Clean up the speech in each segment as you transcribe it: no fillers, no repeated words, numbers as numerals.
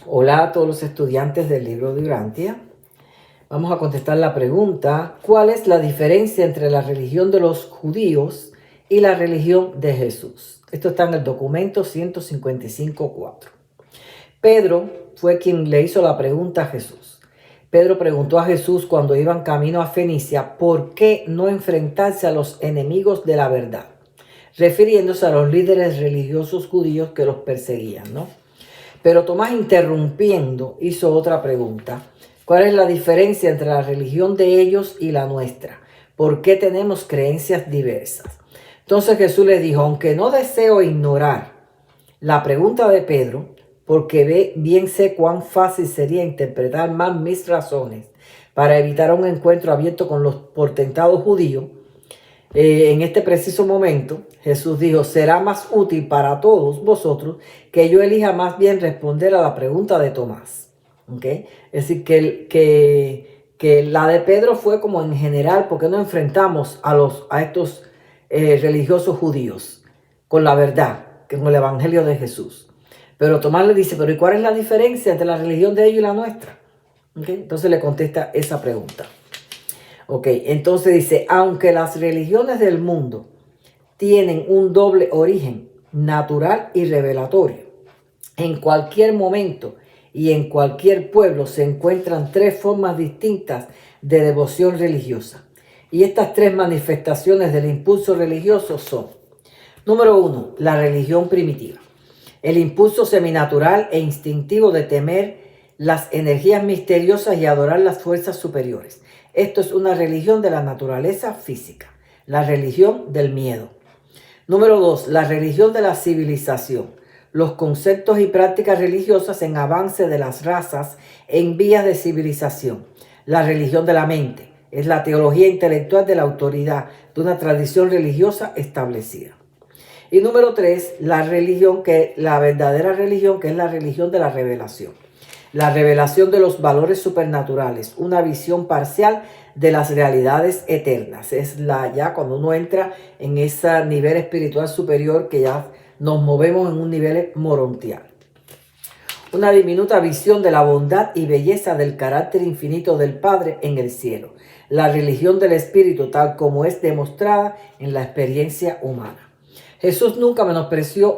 Hola a todos los estudiantes del libro de Urantia. Vamos a contestar la pregunta: ¿cuál es la diferencia entre la religión de los judíos y la religión de Jesús? Esto está en el documento 155.4. Pedro fue quien le hizo la pregunta a Jesús. Pedro preguntó a Jesús cuando iban camino a Fenicia por qué no enfrentarse a los enemigos de la verdad, refiriéndose a los líderes religiosos judíos que los perseguían, ¿no? Pero Tomás, interrumpiendo, hizo otra pregunta: ¿cuál es la diferencia entre la religión de ellos y la nuestra? ¿Por qué tenemos creencias diversas? Entonces Jesús le dijo: aunque no deseo ignorar la pregunta de Pedro, porque bien sé cuán fácil sería interpretar mal mis razones para evitar un encuentro abierto con los portentados judíos, en este preciso momento, Jesús dijo: será más útil para todos vosotros que yo elija más bien responder a la pregunta de Tomás. ¿Okay? Es decir, que la de Pedro fue como en general: ¿por qué no enfrentamos a estos religiosos judíos con la verdad, con el evangelio de Jesús? Pero Tomás le dice: pero ¿y cuál es la diferencia entre la religión de ellos y la nuestra? ¿Okay? Entonces le contesta esa pregunta. Ok, entonces dice: aunque las religiones del mundo tienen un doble origen, natural y revelatorio, en cualquier momento y en cualquier pueblo se encuentran tres formas distintas de devoción religiosa. Y estas tres manifestaciones del impulso religioso son: número 1, la religión primitiva. El impulso seminatural e instintivo de temer las energías misteriosas y adorar las fuerzas superiores. Esto es una religión de la naturaleza física, la religión del miedo. Número 2, la religión de la civilización. Los conceptos y prácticas religiosas en avance de las razas en vías de civilización. La religión de la mente es la teología intelectual de la autoridad de una tradición religiosa establecida. Y número 3, la verdadera religión, que es la religión de la revelación. La revelación de los valores supernaturales, una visión parcial de las realidades eternas. Es ya cuando uno entra en ese nivel espiritual superior, que ya nos movemos en un nivel morontial. Una diminuta visión de la bondad y belleza del carácter infinito del Padre en el cielo. La religión del Espíritu, tal como es demostrada en la experiencia humana. Jesús nunca menospreció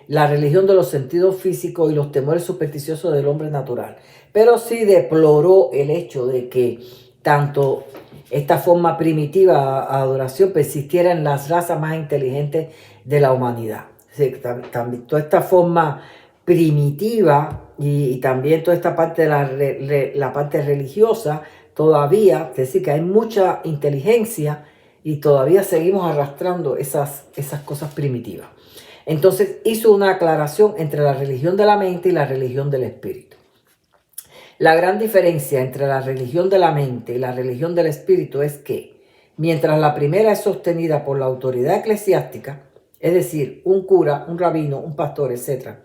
la religión de los sentidos físicos y los temores supersticiosos del hombre natural, pero sí deploró el hecho de que tanto esta forma primitiva de adoración persistiera en las razas más inteligentes de la humanidad. También toda esta forma primitiva y también toda esta parte de la parte religiosa todavía, es decir, que hay mucha inteligencia y todavía seguimos arrastrando esas cosas primitivas. Entonces hizo una aclaración entre la religión de la mente y la religión del espíritu. La gran diferencia entre la religión de la mente y la religión del espíritu es que, mientras la primera es sostenida por la autoridad eclesiástica, es decir, un cura, un rabino, un pastor, etc.,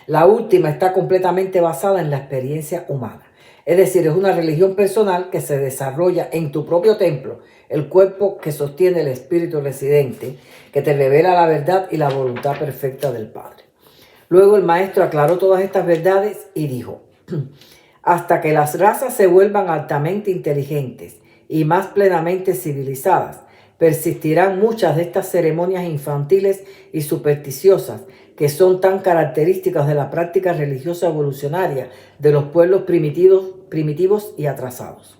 la última está completamente basada en la experiencia humana. Es decir, es una religión personal que se desarrolla en tu propio templo, el cuerpo que sostiene el espíritu residente, que te revela la verdad y la voluntad perfecta del Padre. Luego el maestro aclaró todas estas verdades y dijo: hasta que las razas se vuelvan altamente inteligentes y más plenamente civilizadas, persistirán muchas de estas ceremonias infantiles y supersticiosas que son tan características de la práctica religiosa evolucionaria de los pueblos primitivos y atrasados.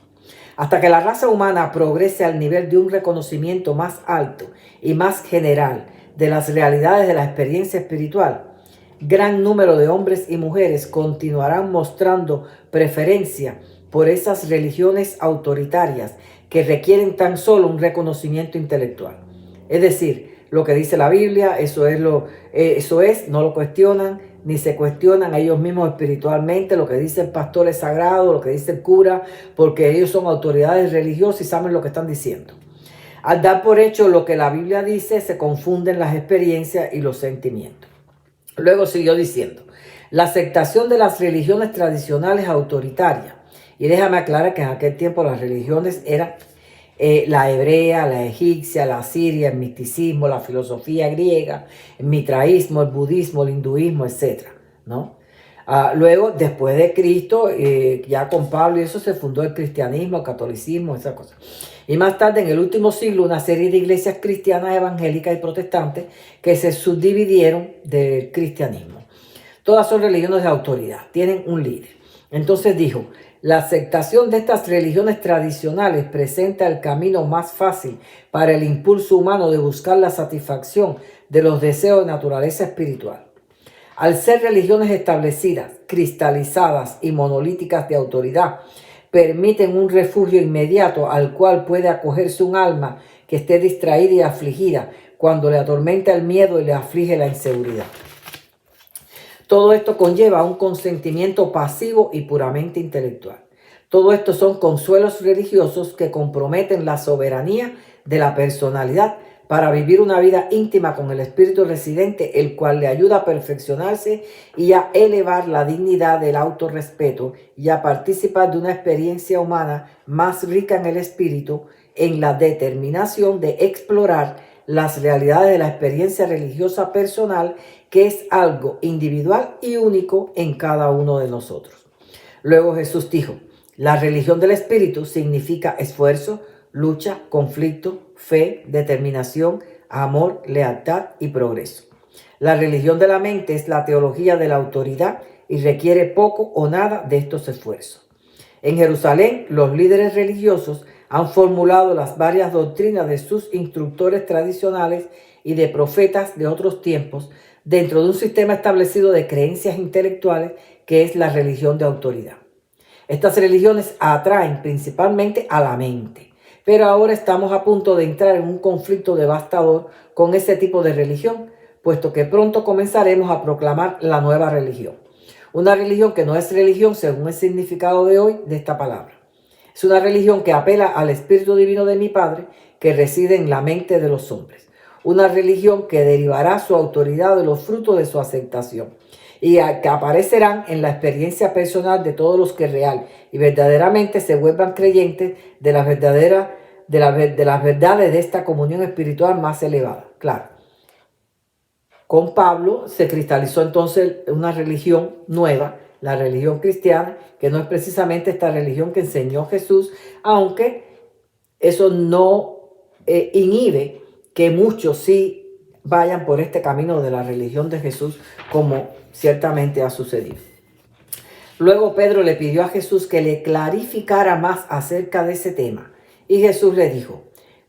Hasta que la raza humana progrese al nivel de un reconocimiento más alto y más general de las realidades de la experiencia espiritual, gran número de hombres y mujeres continuarán mostrando preferencia por esas religiones autoritarias que requieren tan solo un reconocimiento intelectual. Es decir, lo que dice la Biblia, eso es, no lo cuestionan, ni se cuestionan a ellos mismos espiritualmente. Lo que dice el pastor es sagrado, lo que dice el cura, porque ellos son autoridades religiosas y saben lo que están diciendo. Al dar por hecho lo que la Biblia dice, se confunden las experiencias y los sentimientos. Luego siguió diciendo: la aceptación de las religiones tradicionales autoritarias. Y déjame aclarar que en aquel tiempo las religiones eran la hebrea, la egipcia, la siria, el misticismo, la filosofía griega, el mitraísmo, el budismo, el hinduismo, etc., ¿no? Luego, después de Cristo, ya con Pablo y eso se fundó el cristianismo, el catolicismo, esas cosas. Y más tarde, en el último siglo, una serie de iglesias cristianas, evangélicas y protestantes que se subdividieron del cristianismo. Todas son religiones de autoridad, tienen un líder. Entonces dijo, la aceptación de estas religiones tradicionales presenta el camino más fácil para el impulso humano de buscar la satisfacción de los deseos de naturaleza espiritual. Al ser religiones establecidas, cristalizadas y monolíticas de autoridad, permiten un refugio inmediato al cual puede acogerse un alma que esté distraída y afligida cuando le atormenta el miedo y le aflige la inseguridad. Todo esto conlleva un consentimiento pasivo y puramente intelectual. Todo esto son consuelos religiosos que comprometen la soberanía de la personalidad para vivir una vida íntima con el Espíritu residente, el cual le ayuda a perfeccionarse y a elevar la dignidad del autorrespeto y a participar de una experiencia humana más rica en el Espíritu, en la determinación de explorar las realidades de la experiencia religiosa personal, que es algo individual y único en cada uno de nosotros. Luego Jesús dijo, la religión del Espíritu significa esfuerzo, lucha, conflicto, fe, determinación, amor, lealtad y progreso. La religión de la mente es la teología de la autoridad y requiere poco o nada de estos esfuerzos. En Jerusalén, los líderes religiosos han formulado las varias doctrinas de sus instructores tradicionales y de profetas de otros tiempos dentro de un sistema establecido de creencias intelectuales que es la religión de autoridad. Estas religiones atraen principalmente a la mente, pero ahora estamos a punto de entrar en un conflicto devastador con ese tipo de religión, puesto que pronto comenzaremos a proclamar la nueva religión. Una religión que no es religión según el significado de hoy de esta palabra. Es una religión que apela al Espíritu Divino de mi Padre que reside en la mente de los hombres. Una religión que derivará su autoridad de los frutos de su aceptación y que aparecerán en la experiencia personal de todos los que real y verdaderamente se vuelvan creyentes de las verdades de esta comunión espiritual más elevada. Claro, con Pablo se cristalizó entonces una religión nueva, la religión cristiana, que no es precisamente esta religión que enseñó Jesús, aunque eso no inhibe que muchos sí vayan por este camino de la religión de Jesús, como ciertamente ha sucedido. Luego Pedro le pidió a Jesús que le clarificara más acerca de ese tema. Y Jesús le dijo,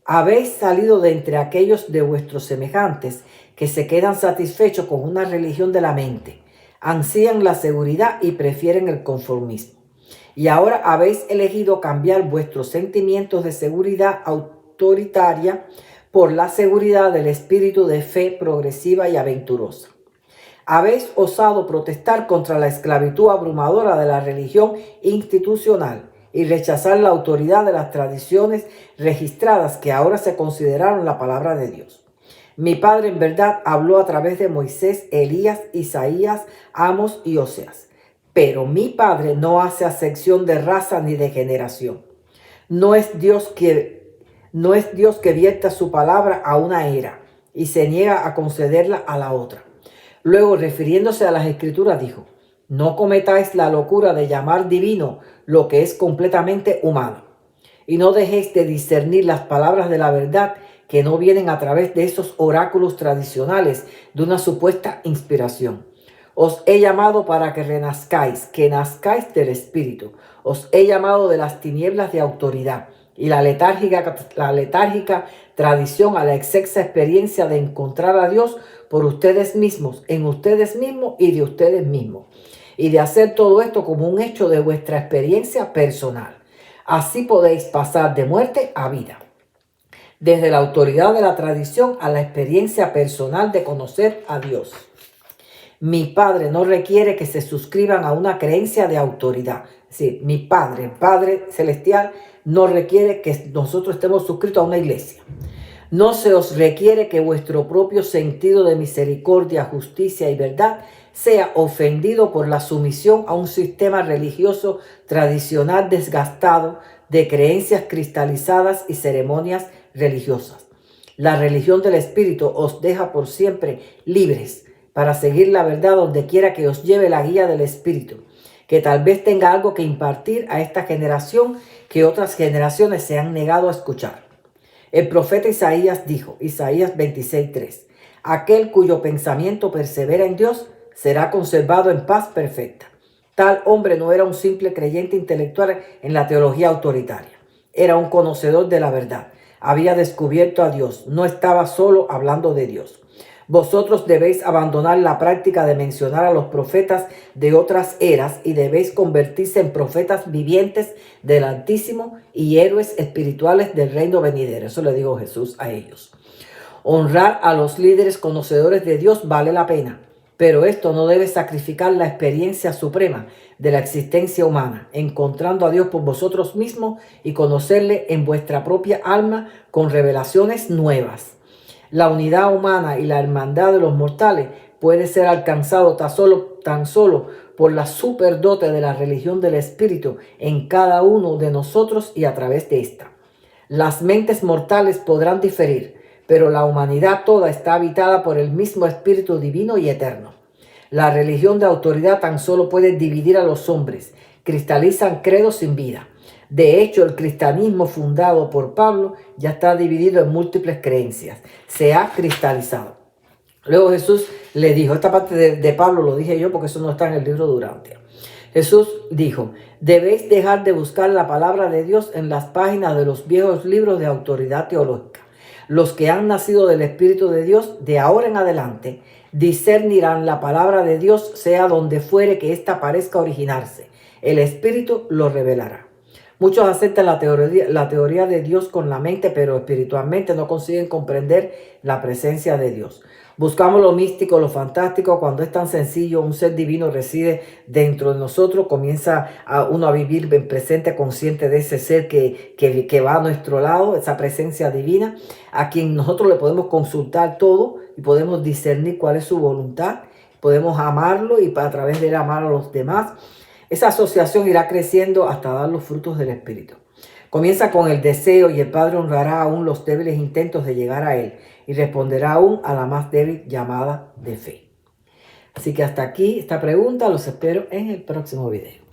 habéis salido de entre aquellos de vuestros semejantes que se quedan satisfechos con una religión de la mente, ansían la seguridad y prefieren el conformismo. Y ahora habéis elegido cambiar vuestros sentimientos de seguridad autoritaria por la seguridad del espíritu de fe progresiva y aventurosa. Habéis osado protestar contra la esclavitud abrumadora de la religión institucional y rechazar la autoridad de las tradiciones registradas que ahora se consideraron la palabra de Dios. Mi Padre en verdad habló a través de Moisés, Elías, Isaías, Amos y Oseas. Pero mi Padre no hace acepción de raza ni de generación. No es Dios que vierta su palabra a una era y se niega a concederla a la otra. Luego, refiriéndose a las Escrituras, dijo, no cometáis la locura de llamar divino lo que es completamente humano, y no dejéis de discernir las palabras de la verdad que no vienen a través de esos oráculos tradicionales de una supuesta inspiración. Os he llamado para que renazcáis, que nazcáis del Espíritu. Os he llamado de las tinieblas de autoridad y la letárgica tradición a la excelsa experiencia de encontrar a Dios por ustedes mismos, en ustedes mismos y de ustedes mismos. Y de hacer todo esto como un hecho de vuestra experiencia personal. Así podéis pasar de muerte a vida. Desde la autoridad de la tradición a la experiencia personal de conocer a Dios. Mi Padre no requiere que se suscriban a una creencia de autoridad. Es decir, mi Padre, el Padre Celestial, no requiere que nosotros estemos suscritos a una iglesia. No se os requiere que vuestro propio sentido de misericordia, justicia y verdad sea ofendido por la sumisión a un sistema religioso tradicional desgastado de creencias cristalizadas y ceremonias religiosas. La religión del Espíritu os deja por siempre libres para seguir la verdad donde quiera que os lleve la guía del Espíritu, que tal vez tenga algo que impartir a esta generación que otras generaciones se han negado a escuchar. El profeta Isaías dijo, Isaías 26:3, aquel cuyo pensamiento persevera en Dios será conservado en paz perfecta. Tal hombre no era un simple creyente intelectual en la teología autoritaria. Era un conocedor de la verdad. Había descubierto a Dios. No estaba solo hablando de Dios. Vosotros debéis abandonar la práctica de mencionar a los profetas de otras eras y debéis convertirse en profetas vivientes del Altísimo y héroes espirituales del reino venidero. Eso le dijo Jesús a ellos. Honrar a los líderes conocedores de Dios vale la pena, pero esto no debe sacrificar la experiencia suprema de la existencia humana, encontrando a Dios por vosotros mismos y conocerle en vuestra propia alma con revelaciones nuevas. La unidad humana y la hermandad de los mortales puede ser alcanzado tan solo por la superdote de la religión del Espíritu en cada uno de nosotros y a través de esta. Las mentes mortales podrán diferir, pero la humanidad toda está habitada por el mismo Espíritu divino y eterno. La religión de autoridad tan solo puede dividir a los hombres, cristalizan credos sin vida. De hecho, el cristianismo fundado por Pablo ya está dividido en múltiples creencias. Se ha cristalizado. Luego Jesús le dijo, esta parte de Pablo lo dije yo porque eso no está en el libro de Urantia. Jesús dijo, debéis dejar de buscar la palabra de Dios en las páginas de los viejos libros de autoridad teológica. Los que han nacido del Espíritu de Dios, de ahora en adelante, discernirán la palabra de Dios, sea donde fuere que ésta parezca originarse. El Espíritu lo revelará. Muchos aceptan la teoría de Dios con la mente, pero espiritualmente no consiguen comprender la presencia de Dios. Buscamos lo místico, lo fantástico, cuando es tan sencillo, un ser divino reside dentro de nosotros, comienza uno a vivir en presente consciente de ese ser que va a nuestro lado, esa presencia divina, a quien nosotros le podemos consultar todo y podemos discernir cuál es su voluntad, podemos amarlo y a través de él amar a los demás. Esa asociación irá creciendo hasta dar los frutos del Espíritu. Comienza con el deseo y el Padre honrará aún los débiles intentos de llegar a Él y responderá aún a la más débil llamada de fe. Así que hasta aquí esta pregunta. Los espero en el próximo video.